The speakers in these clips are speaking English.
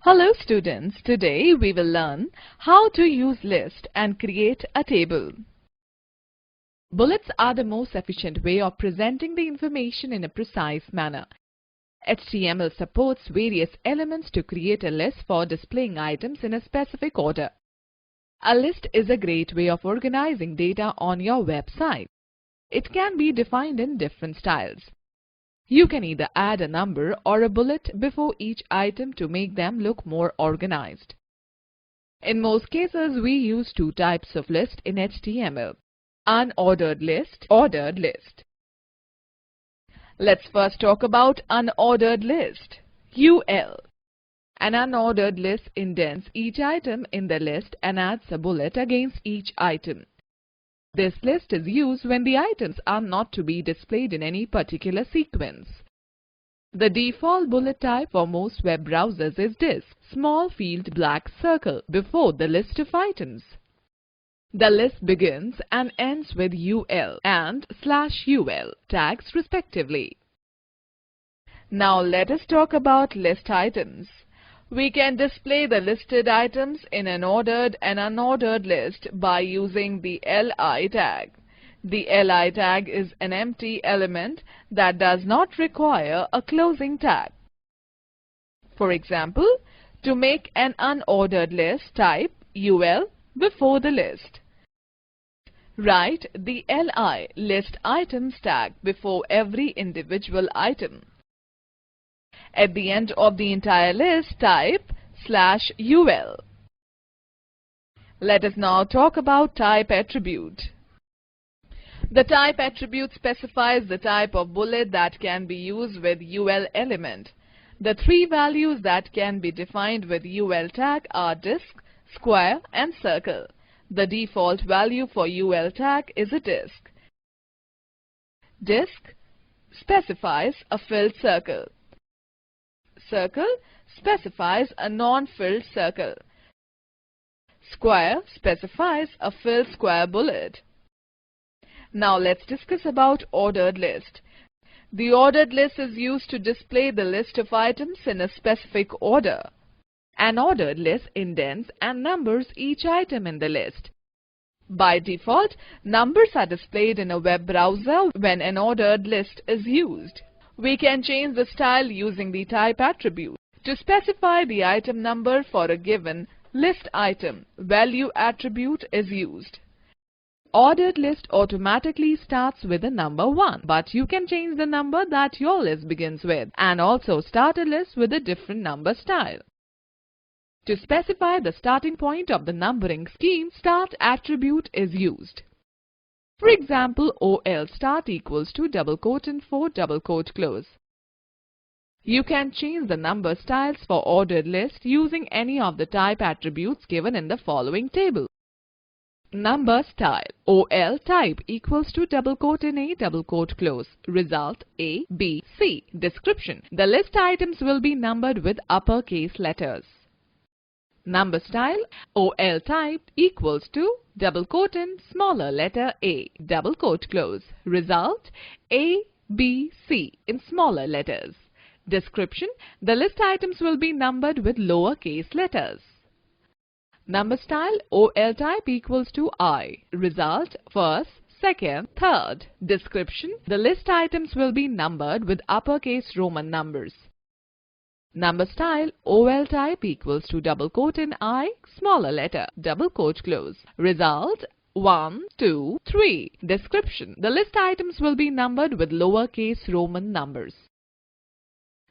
Hello students, today we will learn how to use list and create a table. Bullets are the most efficient way of presenting the information in a precise manner. HTML supports various elements to create a list for displaying items in a specific order. A list is a great way of organizing data on your website. It can be defined in different styles. You can either add a number or a bullet before each item to make them look more organized. In most cases, we use two types of list in HTML: unordered list, ordered list. Let's first talk about unordered list. UL. An unordered list indents each item in the list and adds a bullet against each item. This list is used when the items are not to be displayed in any particular sequence. The default bullet type for most web browsers is this small field black circle before the list of items. The list begins and ends with UL and /UL tags respectively. Now let us talk about list items. We can display the listed items in an ordered and unordered list by using the LI tag. The LI tag is an empty element that does not require a closing tag. For example, to make an unordered list, type UL before the list. Write the LI list items tag before every individual item. At the end of the entire list, type /UL. Let us now talk about type attribute. The type attribute specifies the type of bullet that can be used with UL element. The three values that can be defined with UL tag are disk, square, and circle. The default value for UL tag is a disk. Disk specifies a filled circle. Circle specifies a non-filled circle. Square specifies a filled square bullet. Now let's discuss about ordered list. The ordered list is used to display the list of items in a specific order. An ordered list indents and numbers each item in the list. By default, numbers are displayed in a web browser when an ordered list is used. We can change the style using the type attribute. To specify the item number for a given list item, value attribute is used. Ordered list automatically starts with the number 1, but you can change the number that your list begins with and also start a list with a different number style. To specify the starting point of the numbering scheme, start attribute is used. For example, OL start equals to and 4 close. You can change the number styles for ordered list using any of the type attributes given in the following table. Number style OL type equals to and A close. Result A, B, C. Description: the list items will be numbered with uppercase letters. Number style OL type equals to and smaller letter A close. Result A, B, C in smaller letters. Description: the list items will be numbered with lowercase letters. Number style OL type equals to I. Result first, second, third. Description: the list items will be numbered with uppercase Roman numbers. Number style OL type equals to and I, smaller letter, close. Result 1, 2, 3. Description: the list items will be numbered with lowercase Roman numbers.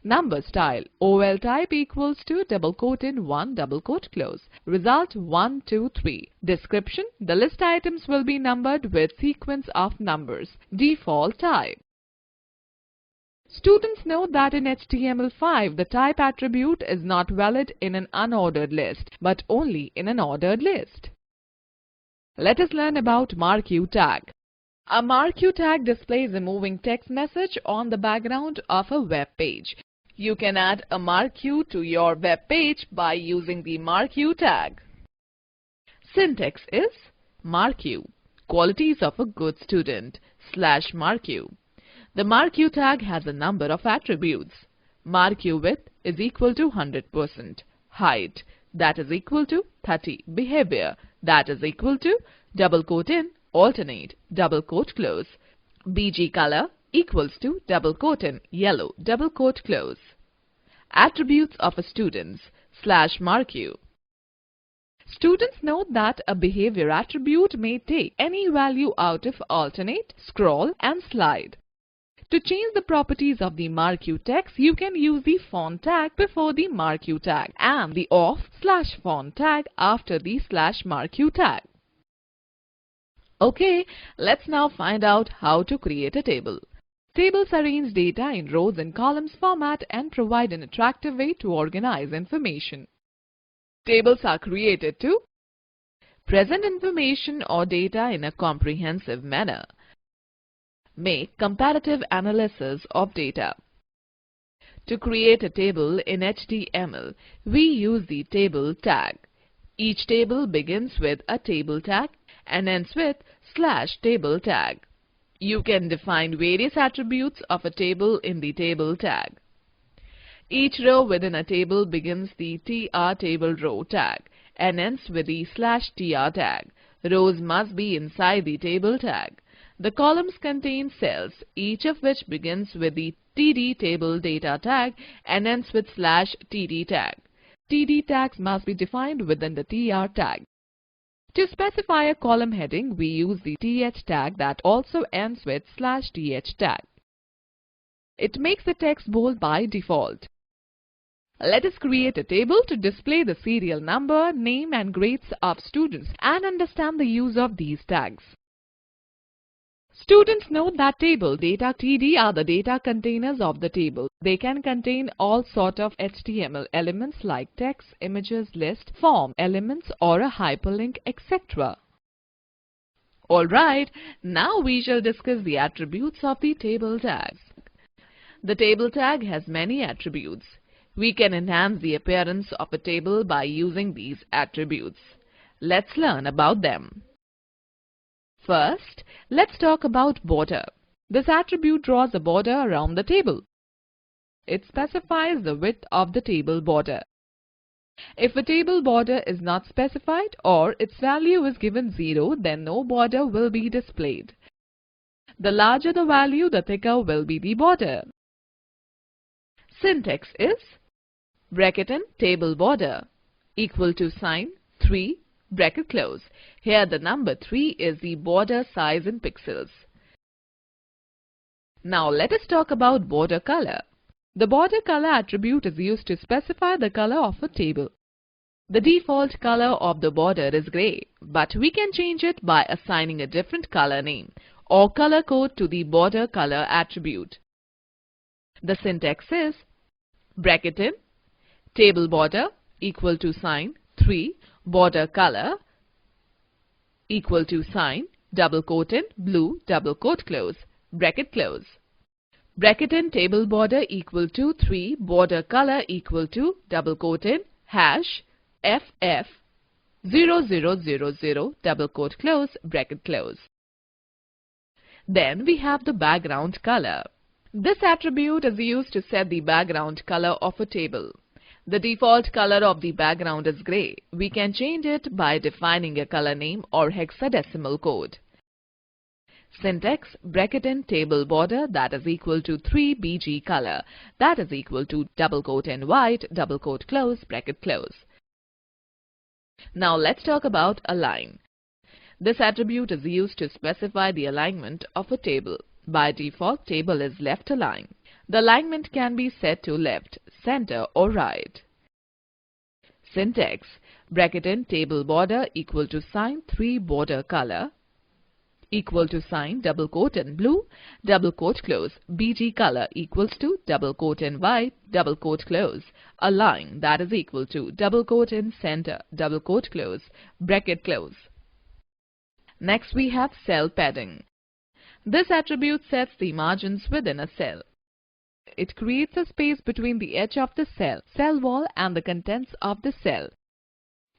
Number style OL type equals to and 1, close. Result 1, 2, 3. Description: the list items will be numbered with sequence of numbers. Default type. Students note that in HTML5, the type attribute is not valid in an unordered list, but only in an ordered list. Let us learn about MARQUEE tag. A MARQUEE tag displays a moving text message on the background of a web page. You can add a MARQUEE to your web page by using the MARQUEE tag. Syntax is MARQUEE. Qualities of a good student /MARQUEE. The MARQUEE tag has a number of attributes. MARQUEE width is equal to 100%, height that is equal to 30. Behavior that is equal to double quote in alternate double quote close. BG color equals to double quote in yellow double quote close. Attributes of a student's /MARQUEE. Students note that a behavior attribute may take any value out of alternate, scroll and slide. To change the properties of the MARQUEE text, you can use the font tag before the MARQUEE tag and the off/font tag after the /MARQUEE tag. Okay, let's now find out how to create a table. Tables arrange data in rows and columns format and provide an attractive way to organize information. Tables are created to present information or data in a comprehensive manner, make comparative analysis of data. To create a table in HTML, we use the table tag. Each table begins with a table tag and ends with /table tag. You can define various attributes of a table in the table tag. Each row within a table begins the tr_table_row tag and ends with the /tr tag. Rows must be inside the table tag. The columns contain cells, each of which begins with the td_table_data tag and ends with /td tag. TD tags must be defined within the tr tag. To specify a column heading, we use the th tag that also ends with /th tag. It makes the text bold by default. Let us create a table to display the serial number, name and grades of students and understand the use of these tags. Students note that table data TD are the data containers of the table. They can contain all sort of HTML elements like text, images, list, form elements or a hyperlink, etc. Alright, now we shall discuss the attributes of the table tags. The table tag has many attributes. We can enhance the appearance of a table by using these attributes. Let's learn about them. First, let's talk about border. This attribute draws a border around the table. It specifies the width of the table border. If a table border is not specified or its value is given 0, then no border will be displayed. The larger the value, the thicker will be the border. Syntax is bracket in table border equal to sign 3 bracket close. Here the number 3 is the border size in pixels. Now let us talk about border color. The border color attribute is used to specify the color of a table. The default color of the border is gray, but we can change it by assigning a different color name or color code to the border color attribute. The syntax is bracket in table border equal to sign 3 border color equal to sign double quote in blue double quote close bracket close. Bracket in table border equal to 3 border color equal to double quote in hash FF0000 double quote close bracket close. Then we have the background color. This attribute is used to set the background color of a table. The default color of the background is gray. We can change it by defining a color name or hexadecimal code. Syntax bracket in table border that is equal to 3 BG color that is equal to double quote in white double quote close bracket close. Now let's talk about align. This attribute is used to specify the alignment of a table. By default, table is left aligned. The alignment can be set to left, center or right. Syntax bracket in table border equal to sign 3 border color equal to sign double quote in blue double quote close BG color equals to double quote in white double quote close align that is equal to double quote in center double quote close bracket close. Next we have cell padding. This attribute sets the margins within a cell. It creates a space between the edge of the cell wall and the contents of the cell.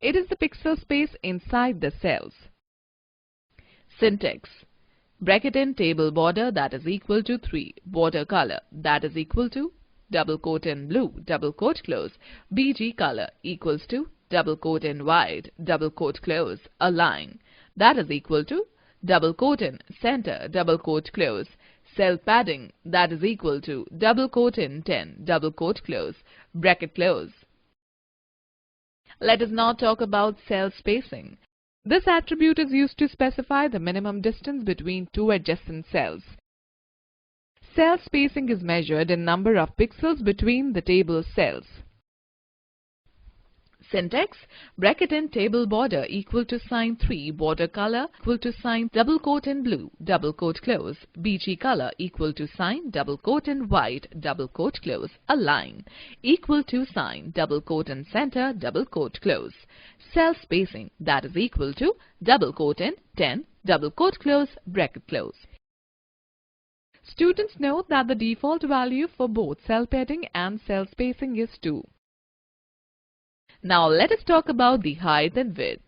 It is the pixel space inside the cells. Syntax bracket in table border that is equal to 3 border color that is equal to double quote in blue, double quote close. BG color equals to double quote in white, double quote close, a line. That is equal to double quote in center, double quote close. Cell padding, that is equal to double quote in 10, double quote close, bracket close. Let us now talk about cell spacing. This attribute is used to specify the minimum distance between two adjacent cells. Cell spacing is measured in number of pixels between the table cells. Syntax: bracket in table border equal to sign 3, border color equal to sign double quote in blue, double quote close. BG color equal to sign double quote in white, double quote close, a line equal to sign double quote in center, double quote close. Cell spacing, that is equal to double quote in 10, double quote close, bracket close. Students note that the default value for both cell padding and cell spacing is 2. Now let us talk about the height and width.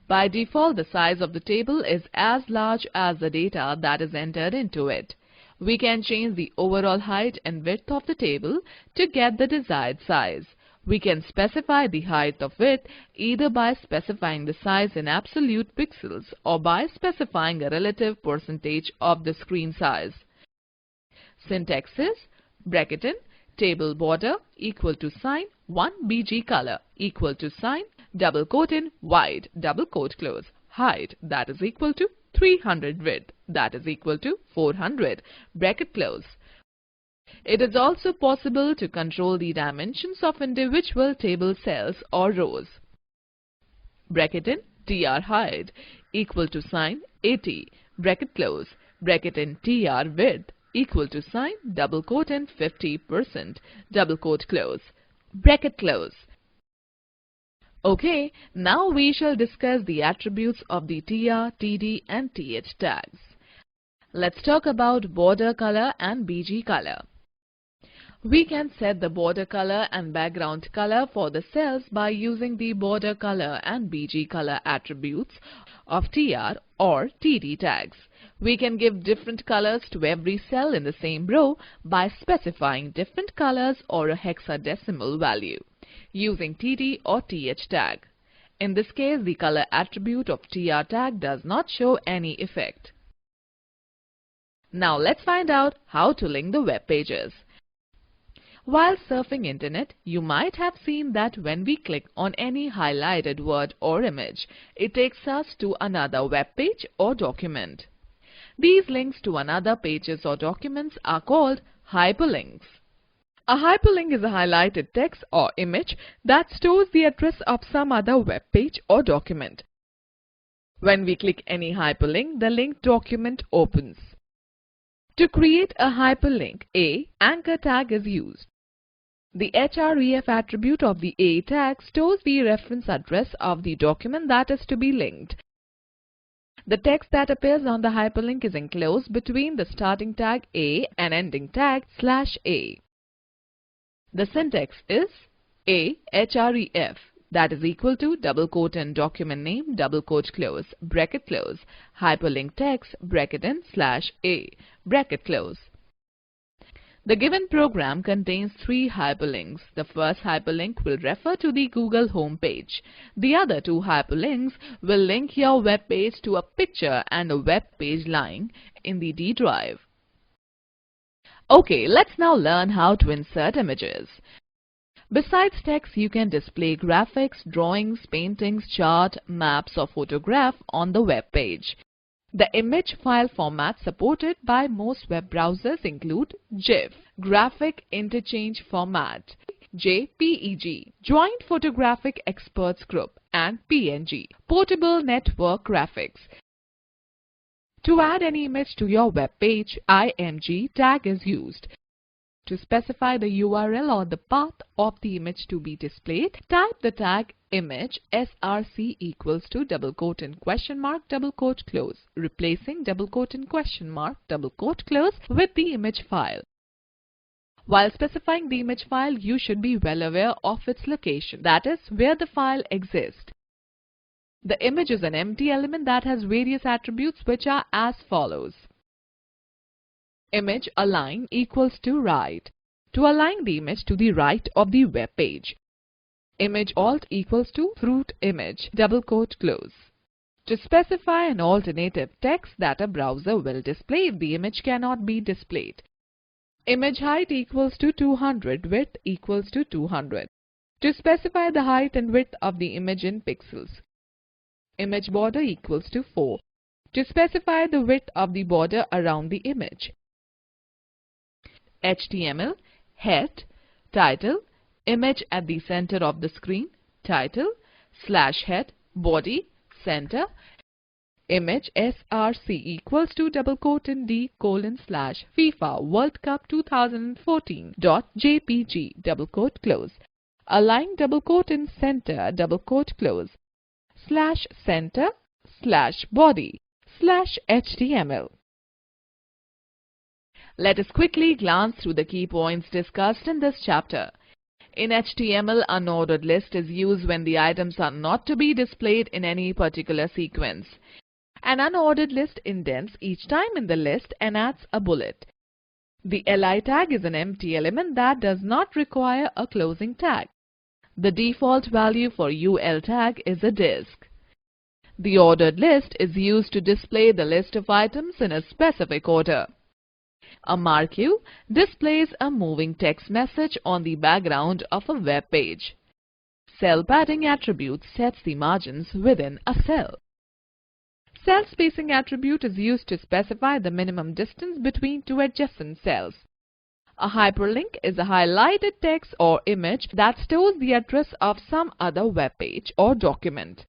By default, the size of the table is as large as the data that is entered into it. We can change the overall height and width of the table to get the desired size. We can specify the height of it either by specifying the size in absolute pixels or by specifying a relative percentage of the screen size. Syntax is bracket in table border equal to sign 1 BG color equal to sign double quote in white, double quote close. Height, that is equal to 300, width, that is equal to 400, bracket close. It is also possible to control the dimensions of individual table cells or rows. Bracket in tr height equal to sign 80, bracket close. Bracket in tr width equal to sign double quote in 50%, double quote close, bracket close. Okay, now we shall discuss the attributes of the tr, td and th tags. Let's talk about border color and BG color. We can set the border color and background color for the cells by using the border color and BG color attributes of tr or td tags. We can give different colors to every cell in the same row by specifying different colors or a hexadecimal value using td or th tag. In this case, the color attribute of tr tag does not show any effect. Now let's find out how to link the web pages. While surfing internet, you might have seen that when we click on any highlighted word or image, it takes us to another web page or document. These links to another pages or documents are called hyperlinks. A hyperlink is a highlighted text or image that stores the address of some other web page or document. When we click any hyperlink, the linked document opens. To create a hyperlink, a anchor tag is used. The href attribute of the a tag stores the reference address of the document that is to be linked. The text that appears on the hyperlink is enclosed between the starting tag a and ending tag /a. The syntax is a href, that is equal to double quote in document name, double quote close, bracket close, hyperlink text, bracket in /a, bracket close. The given program contains 3 hyperlinks. The first hyperlink will refer to the Google home page. The other 2 hyperlinks will link your web page to a picture and a web page lying in the D drive. Okay, let's now learn how to insert images. Besides text, you can display graphics, drawings, paintings, chart, maps or photograph on the web page. The image file formats supported by most web browsers include GIF, Graphic Interchange Format, JPEG, Joint Photographic Experts Group, and PNG, Portable Network Graphics. To add any image to your web page, IMG tag is used. To specify the URL or the path of the image to be displayed, type the tag image src equals to double quote in question mark double quote close, replacing double quote in question mark double quote close with the image file. While specifying the image file, you should be well aware of its location, that is, where the file exists. The image is an empty element that has various attributes which are as follows. Image align equals to right. to align the image to the right of the web page. Image alt equals to fruit image, double quote close. To specify an alternative text that a browser will display if the image cannot be displayed. Image height equals to 200, width equals to 200. To specify the height and width of the image in pixels. Image border equals to 4. To specify the width of the border around the image. HTML, head, title, image at the center of the screen, title, /head, body, center, image src equals to double quote in d : FIFA World Cup 2014.jpg double quote close. Align double quote in center double quote close. /center /body /html. Let us quickly glance through the key points discussed in this chapter. In HTML, unordered list is used when the items are not to be displayed in any particular sequence. An unordered list indents each time in the list and adds a bullet. The li tag is an empty element that does not require a closing tag. The default value for ul tag is a disk. The ordered list is used to display the list of items in a specific order. A MARQUEE displays a moving text message on the background of a web page. Cell padding attribute sets the margins within a cell. Cell spacing attribute is used to specify the minimum distance between two adjacent cells. A hyperlink is a highlighted text or image that stores the address of some other web page or document.